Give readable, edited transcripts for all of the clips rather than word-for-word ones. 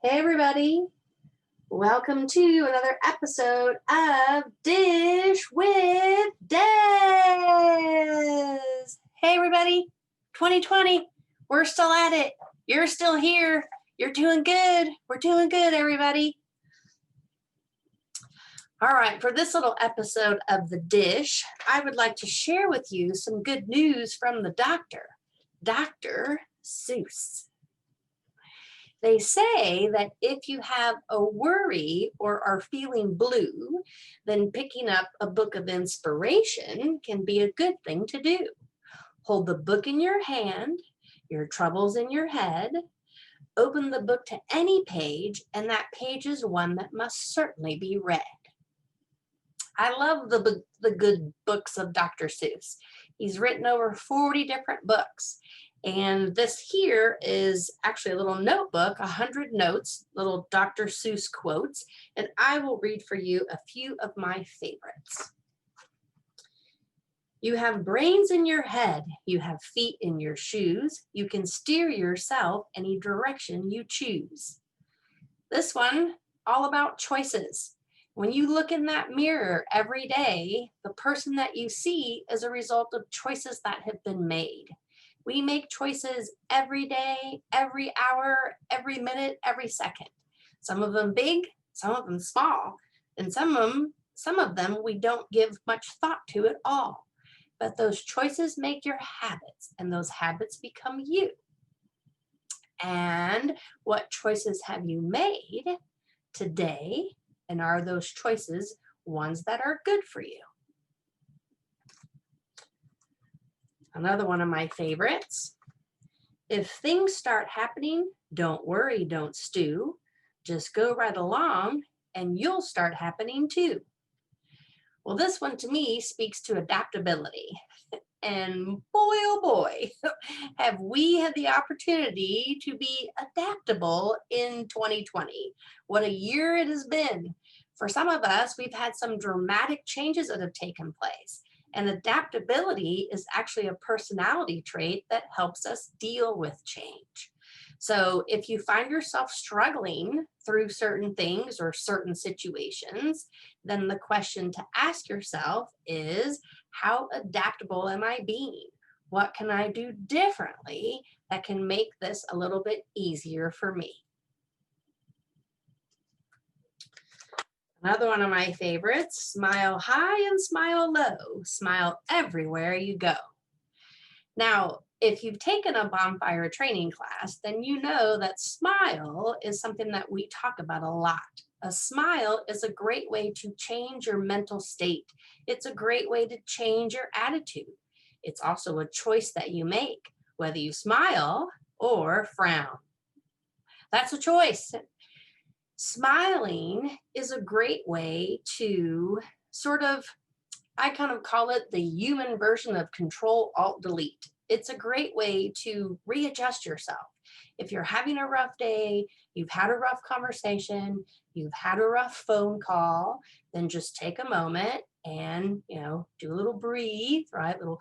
Hey everybody, welcome to another episode of Dish with Des. Hey everybody, 2020, we're still at it. You're still here. You're doing good. We're doing good, everybody. All right, for this little episode of The Dish, I would like to share with you some good news from the doctor, Dr. Seuss. They say that if you have a worry or are feeling blue, then picking up a book of inspiration can be a good thing to do. Hold the book in your hand, your troubles in your head, open the book to any page, and that page is one that must certainly be read. I love the good books of Dr. Seuss. He's written over 40 different books. And this here is actually a little notebook, 100 notes, little Dr. Seuss quotes, and I will read for you a few of my favorites. You have brains in your head, you have feet in your shoes, you can steer yourself any direction you choose. This one, all about choices. When you look in that mirror every day, the person that you see is a result of choices that have been made. We make choices every day, every hour, every minute, every second. Some of them big, some of them small, and some of them we don't give much thought to at all. But those choices make your habits, and those habits become you. And what choices have you made today? And are those choices ones that are good for you? Another one of my favorites. If things start happening, don't worry, don't stew. Just go right along and you'll start happening too. Well, this one to me speaks to adaptability. And boy, oh boy, have we had the opportunity to be adaptable in 2020. What a year it has been. For some of us, we've had some dramatic changes that have taken place. And adaptability is actually a personality trait that helps us deal with change. So if you find yourself struggling through certain things or certain situations, then the question to ask yourself is, how adaptable am I being? What can I do differently that can make this a little bit easier for me? Another one of my favorites, smile high and smile low, smile everywhere you go. Now, if you've taken a bonfire training class, then you know that smile is something that we talk about a lot. A smile is a great way to change your mental state. It's a great way to change your attitude. It's also a choice that you make, whether you smile or frown. That's a choice. Smiling is a great way to I kind of call it the human version of Control-Alt-Delete. It's a great way to readjust yourself. If you're having a rough day, you've had a rough conversation, you've had a rough phone call, then just take a moment and, do a little breathe, right? A little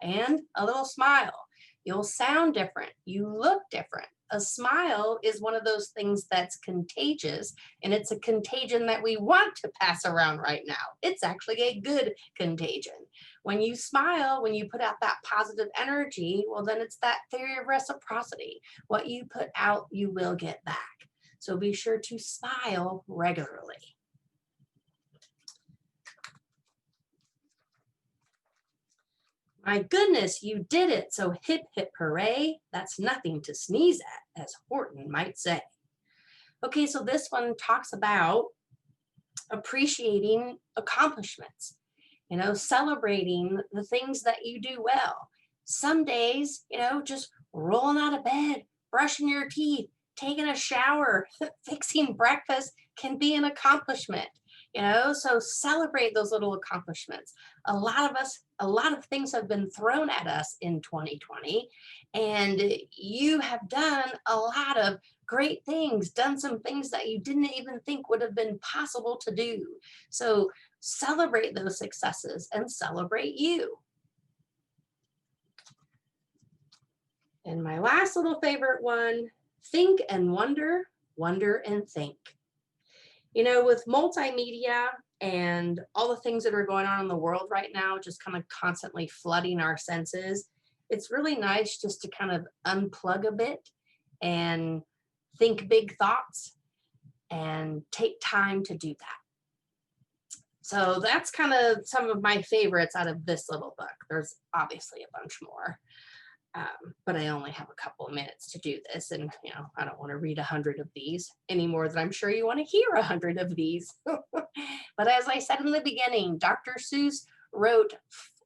and a little smile. You'll sound different. You look different. A smile is one of those things that's contagious, and it's a contagion that we want to pass around right now. It's actually a good contagion. When you smile, when you put out that positive energy, well, then it's that theory of reciprocity. What you put out, you will get back. So be sure to smile regularly. My goodness, you did it. So hip, hip, hooray. That's nothing to sneeze at, as Horton might say. Okay, so this one talks about appreciating accomplishments, celebrating the things that you do well. Some days, just rolling out of bed, brushing your teeth, taking a shower, fixing breakfast can be an accomplishment. So celebrate those little accomplishments. A lot of things have been thrown at us in 2020, and you have done a lot of great things, done some things that you didn't even think would have been possible to do. So celebrate those successes and celebrate you. And my last little favorite one, think and wonder, wonder, and think. You know, with multimedia and all the things that are going on in the world right now, just kind of constantly flooding our senses, it's really nice just to kind of unplug a bit and think big thoughts and take time to do that. So that's kind of some of my favorites out of this little book. There's obviously a bunch more, but I only have a couple of minutes to do this. And, you know, I don't want to read 100 of these any more than I'm sure you want to hear 100 of these. But as I said in the beginning, Dr. Seuss wrote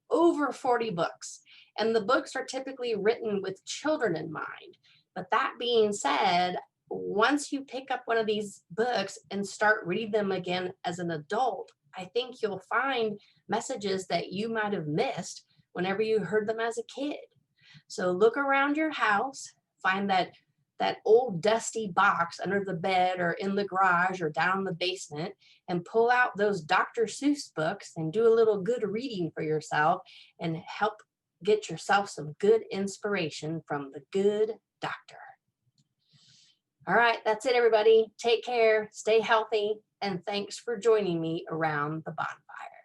over 40 books, and the books are typically written with children in mind. But that being said, once you pick up one of these books and start reading them again as an adult, I think you'll find messages that you might have missed whenever you heard them as a kid. So look around your house, find that old dusty box under the bed or in the garage or down in the basement, and pull out those Dr. Seuss books and do a little good reading for yourself and help get yourself some good inspiration from the good doctor. All right, that's it, everybody. Take care, stay healthy, and thanks for joining me around the bonfire.